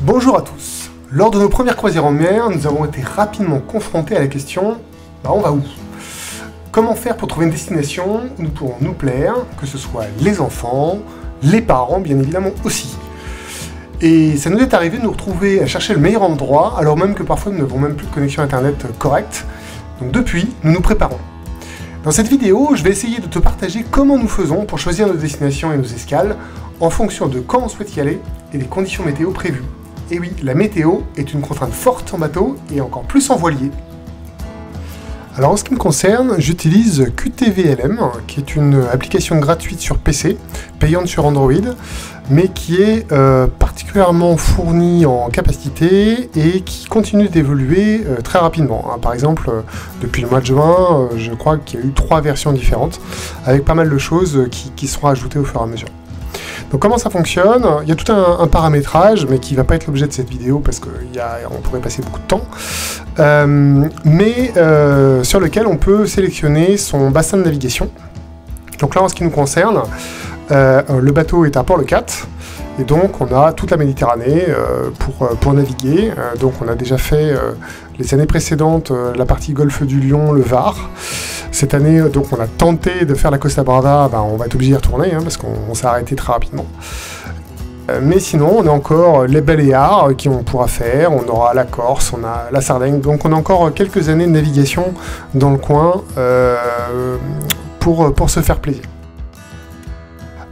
Bonjour à tous. Lors de nos premières croisières en mer, nous avons été rapidement confrontés à la question on va où? Comment faire pour trouver une destination où nous pourrons nous plaire, que ce soit les enfants, les parents bien évidemment aussi. Et ça nous est arrivé de nous retrouver à chercher le meilleur endroit, alors même que parfois nous n'avons même plus de connexion internet correcte. Donc depuis, nous nous préparons. Dans cette vidéo, je vais essayer de te partager comment nous faisons pour choisir nos destinations et nos escales en fonction de quand on souhaite y aller et des conditions météo prévues. Et oui, la météo est une contrainte forte en bateau et encore plus en voilier. Alors en ce qui me concerne, j'utilise QTVLM, qui est une application gratuite sur PC, payante sur Android, mais qui est particulièrement fournie en capacité et qui continue d'évoluer très rapidement. Par exemple, depuis le mois de juin, je crois qu'il y a eu 3 versions différentes, avec pas mal de choses qui seront ajoutées au fur et à mesure. Donc comment ça fonctionne? Il y a tout un paramétrage, mais qui ne va pas être l'objet de cette vidéo parce qu'on pourrait passer beaucoup de temps, sur lequel on peut sélectionner son bassin de navigation. Donc là, en ce qui nous concerne, le bateau est à Port-le-Cat, et donc on a toute la Méditerranée pour naviguer. Donc on a déjà fait les années précédentes la partie Golfe du Lion, le Var. Cette année, donc, on a tenté de faire la Costa Brava, on va être obligé d'y retourner, parce qu'on s'est arrêté très rapidement. Mais sinon, on a encore les Baléares qu'on pourra faire, on aura la Corse, on a la Sardaigne, donc on a encore quelques années de navigation dans le coin pour se faire plaisir.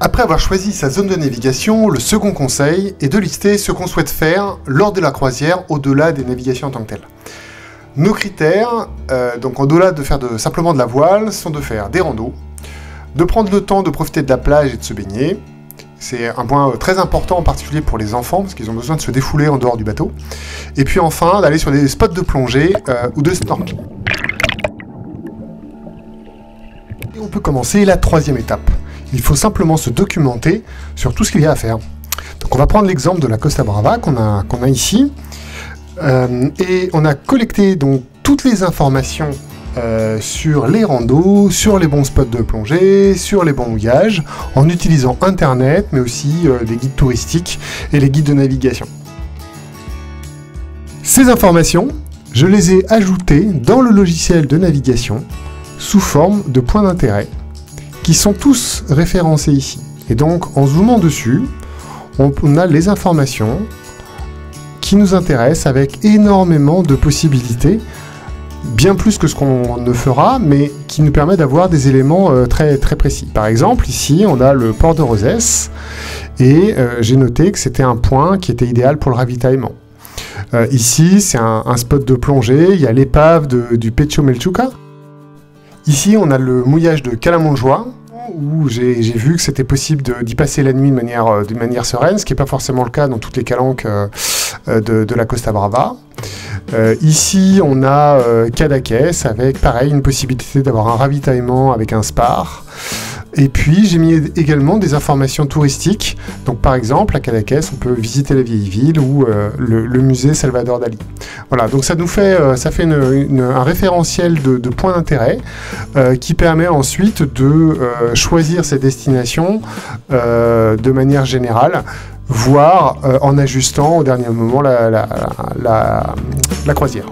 Après avoir choisi sa zone de navigation, le second conseil est de lister ce qu'on souhaite faire lors de la croisière au-delà des navigations en tant que telles. Nos critères, donc au-delà de faire simplement de la voile, sont de faire des randos, de prendre le temps de profiter de la plage et de se baigner. C'est un point très important, en particulier pour les enfants, parce qu'ils ont besoin de se défouler en dehors du bateau. Et puis enfin, d'aller sur des spots de plongée ou de snorkeling. Et on peut commencer la 3e étape. Il faut simplement se documenter sur tout ce qu'il y a à faire. Donc on va prendre l'exemple de la Costa Brava qu'on a ici. Et on a collecté donc toutes les informations sur les randos, sur les bons spots de plongée, sur les bons mouillages, en utilisant Internet, mais aussi des guides touristiques et les guides de navigation. Ces informations, je les ai ajoutées dans le logiciel de navigation sous forme de points d'intérêt, qui sont tous référencés ici. Et donc, en zoomant dessus, on a les informations qui nous intéresse avec énormément de possibilités, bien plus que ce qu'on ne fera, mais qui nous permet d'avoir des éléments très précis. Par exemple, ici, on a le port de Rosès, et j'ai noté que c'était un point qui était idéal pour le ravitaillement. Ici, c'est un spot de plongée, il y a l'épave du Pecho Melchuca. Ici, on a le mouillage de Calamonjoie, où j'ai vu que c'était possible d'y passer la nuit de manière sereine, ce qui n'est pas forcément le cas dans toutes les calanques de la Costa Brava. Ici, on a Cadaqués, avec pareil une possibilité d'avoir un ravitaillement avec un spar. Et puis, j'ai mis également des informations touristiques. Donc, par exemple, à Cadaqués, on peut visiter la vieille ville ou le musée Salvador Dali. Voilà, donc ça fait un référentiel de points d'intérêt qui permet ensuite de choisir ces destinations de manière générale, voire en ajustant au dernier moment la croisière.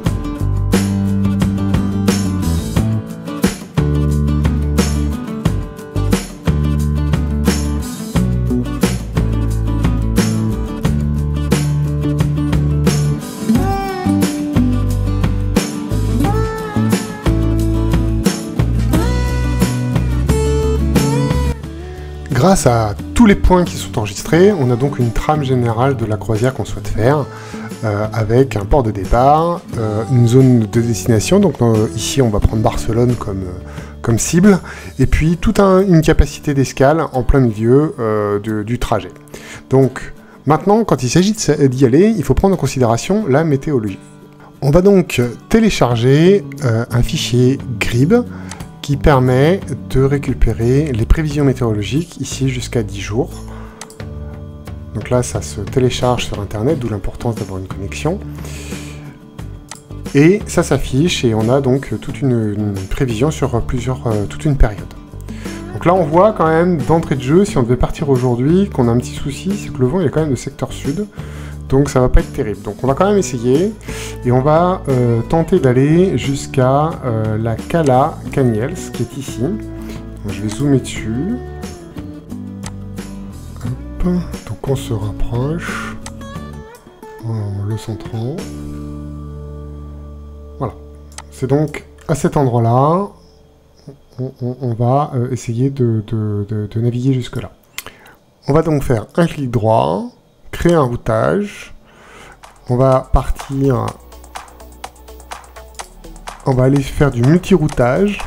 Grâce à tous les points qui sont enregistrés, on a donc une trame générale de la croisière qu'on souhaite faire, avec un port de départ, une zone de destination, donc ici on va prendre Barcelone comme cible, et puis toute une capacité d'escale en plein milieu du trajet. Donc maintenant, quand il s'agit d'y aller, il faut prendre en considération la météorologie. On va donc télécharger un fichier GRIB, qui permet de récupérer les prévisions météorologiques, ici jusqu'à 10 jours. Donc là, ça se télécharge sur Internet, d'où l'importance d'avoir une connexion. Et ça s'affiche et on a donc toute une prévision sur toute une période. Donc là on voit quand même d'entrée de jeu, si on devait partir aujourd'hui, qu'on a un petit souci, c'est que le vent il est quand même de secteur sud. Donc ça va pas être terrible. Donc on va quand même essayer et on va tenter d'aller jusqu'à la Cala Canyelles qui est ici. Donc, je vais zoomer dessus. Hop. Donc on se rapproche en le centrant. Voilà. C'est donc à cet endroit-là, on va essayer de naviguer jusque-là. On va donc faire un clic droit, créer un routage. On va partir, on va aller faire du multi-routage.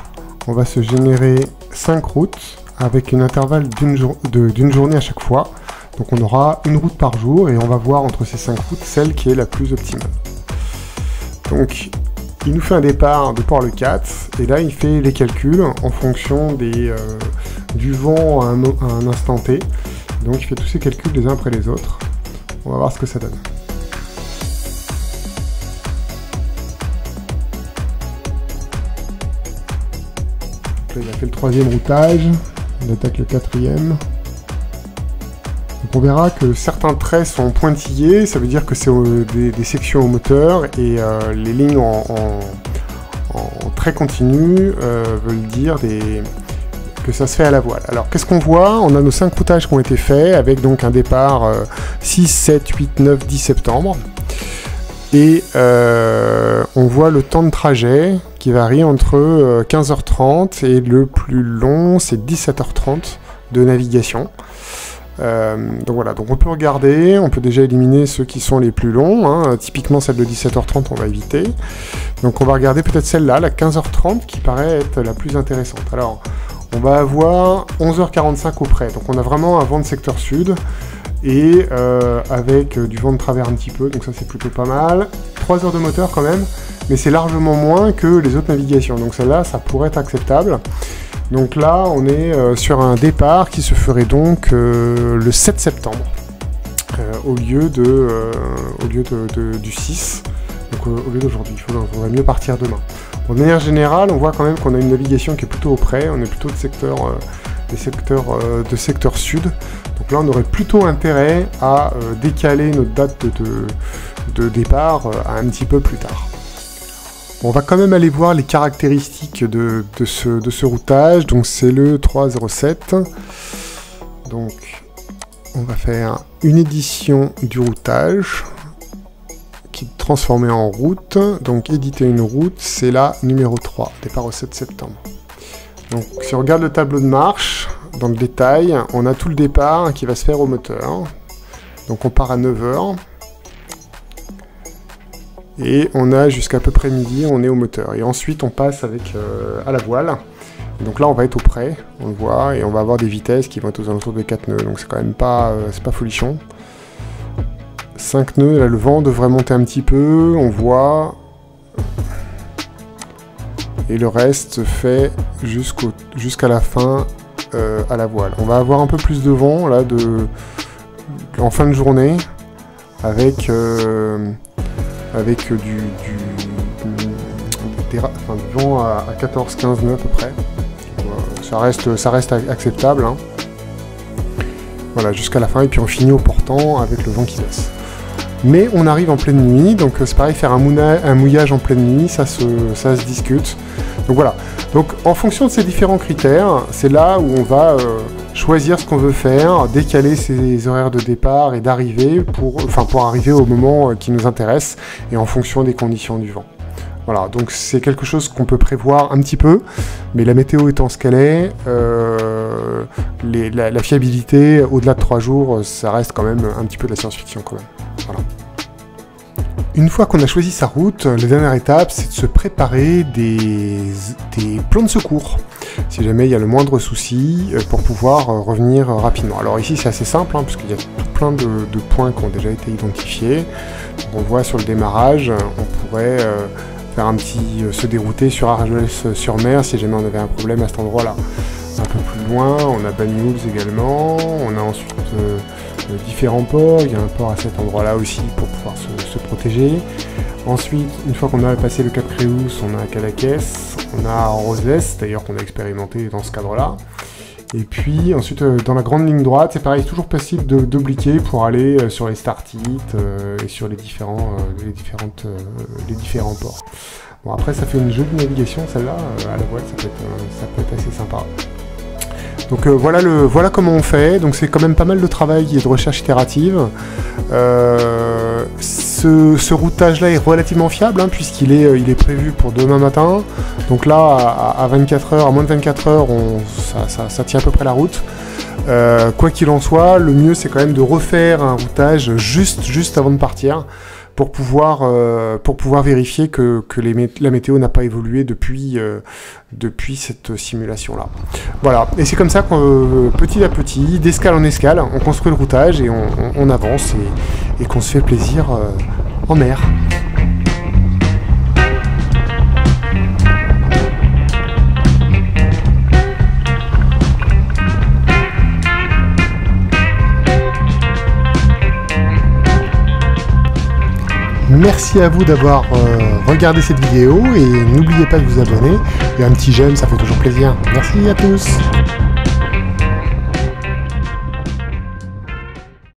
On va se générer 5 routes avec un intervalle d'une journée à chaque fois. Donc on aura une route par jour et on va voir entre ces 5 routes celle qui est la plus optimale. Donc il nous fait un départ de Port-le-4 et là il fait les calculs en fonction du vent à un instant T. Donc il fait tous ces calculs les uns après les autres. On va voir ce que ça donne. Donc là, il a fait le 3e routage, on attaque le 4e. Donc on verra que certains traits sont pointillés, ça veut dire que c'est des sections au moteur et les lignes en trait continu veulent dire que ça se fait à la voile. Alors qu'est-ce qu'on voit? On a nos 5 routages qui ont été faits avec donc un départ 6, 7, 8, 9, 10 septembre. Et on voit le temps de trajet qui varie entre 15h30 et le plus long c'est 17h30 de navigation. Donc voilà, donc on peut regarder, on peut déjà éliminer ceux qui sont les plus longs, hein. Typiquement celle de 17h30 on va éviter. Donc on va regarder peut-être celle-là, la 15h30 qui paraît être la plus intéressante. Alors on va avoir 11h45 au près, donc on a vraiment un vent de secteur sud et avec du vent de travers un petit peu, donc ça c'est plutôt pas mal. 3 heures de moteur quand même, mais c'est largement moins que les autres navigations, donc celle-là ça pourrait être acceptable. Donc là, on est sur un départ qui se ferait donc le 7 septembre, au lieu du 6, donc au lieu d'aujourd'hui. Il faudrait mieux partir demain. Bon, de manière générale, on voit quand même qu'on a une navigation qui est plutôt au près, on est plutôt de secteur sud. Donc là, on aurait plutôt intérêt à décaler notre date de départ à un petit peu plus tard. On va quand même aller voir les caractéristiques de ce routage. Donc c'est le 307. Donc on va faire une édition du routage qui est transformée en route. Donc éditer une route, c'est la numéro 3, départ au 7 septembre. Donc si on regarde le tableau de marche, dans le détail, on a tout le départ qui va se faire au moteur. Donc on part à 9h. Et on a jusqu'à peu près midi, on est au moteur. Et ensuite, on passe à la voile. Et donc là, on va être au près, on le voit, et on va avoir des vitesses qui vont être aux alentours de 4 nœuds. Donc c'est quand même pas, c'est pas folichon. 5 nœuds, là, le vent devrait monter un petit peu, on voit. Et le reste fait jusqu'à la fin à la voile. On va avoir un peu plus de vent, là, en fin de journée, avec du vent à 14-15 nœuds à peu près. Ça reste acceptable. Hein. Voilà, jusqu'à la fin, et puis on finit au portant avec le vent qui baisse. Mais on arrive en pleine nuit, donc c'est pareil, faire un mouillage en pleine nuit, ça se discute. Donc voilà, donc en fonction de ces différents critères, c'est là où on va choisir ce qu'on veut faire, décaler ses horaires de départ et d'arrivée pour arriver au moment qui nous intéresse et en fonction des conditions du vent. Voilà, donc c'est quelque chose qu'on peut prévoir un petit peu, mais la météo étant ce qu'elle est, la fiabilité au-delà de 3 jours, ça reste quand même un petit peu de la science-fiction quand même. Voilà. Une fois qu'on a choisi sa route, la dernière étape, c'est de se préparer des plans de secours, si jamais il y a le moindre souci, pour pouvoir revenir rapidement. Alors ici, c'est assez simple, hein, puisqu'il y a tout plein de points qui ont déjà été identifiés. Donc, on voit sur le démarrage, on pourrait faire un petit se dérouter sur Argelès-sur-Mer, si jamais on avait un problème à cet endroit-là. Un peu plus loin, on a Banyuls également, on a ensuite différents ports. Il y a un port à cet endroit-là aussi pour pouvoir se protéger. Ensuite, une fois qu'on a passé le Cap Creus, on a Cadaqués, on a Rosales, d'ailleurs qu'on a expérimenté dans ce cadre-là. Et puis ensuite, dans la grande ligne droite, c'est pareil, toujours possible d'obliquer pour aller sur les startites et sur les différents ports. Bon, après, ça fait une jolie navigation, celle-là, à la voile, ça peut être assez sympa. Donc voilà comment on fait. Donc c'est quand même pas mal de travail et de recherche itérative. Ce routage-là est relativement fiable, hein, puisqu'il est prévu pour demain matin. Donc là, à 24 heures, à moins de 24 heures, ça tient à peu près la route. Quoi qu'il en soit, le mieux c'est quand même de refaire un routage juste avant de partir, pour pouvoir vérifier que la météo n'a pas évolué depuis cette simulation-là. Voilà, et c'est comme ça qu'on, petit à petit, d'escale en escale, on construit le routage et on avance et qu'on se fait plaisir en mer. Merci à vous d'avoir regardé cette vidéo et n'oubliez pas de vous abonner et un petit j'aime, ça fait toujours plaisir. Merci à tous.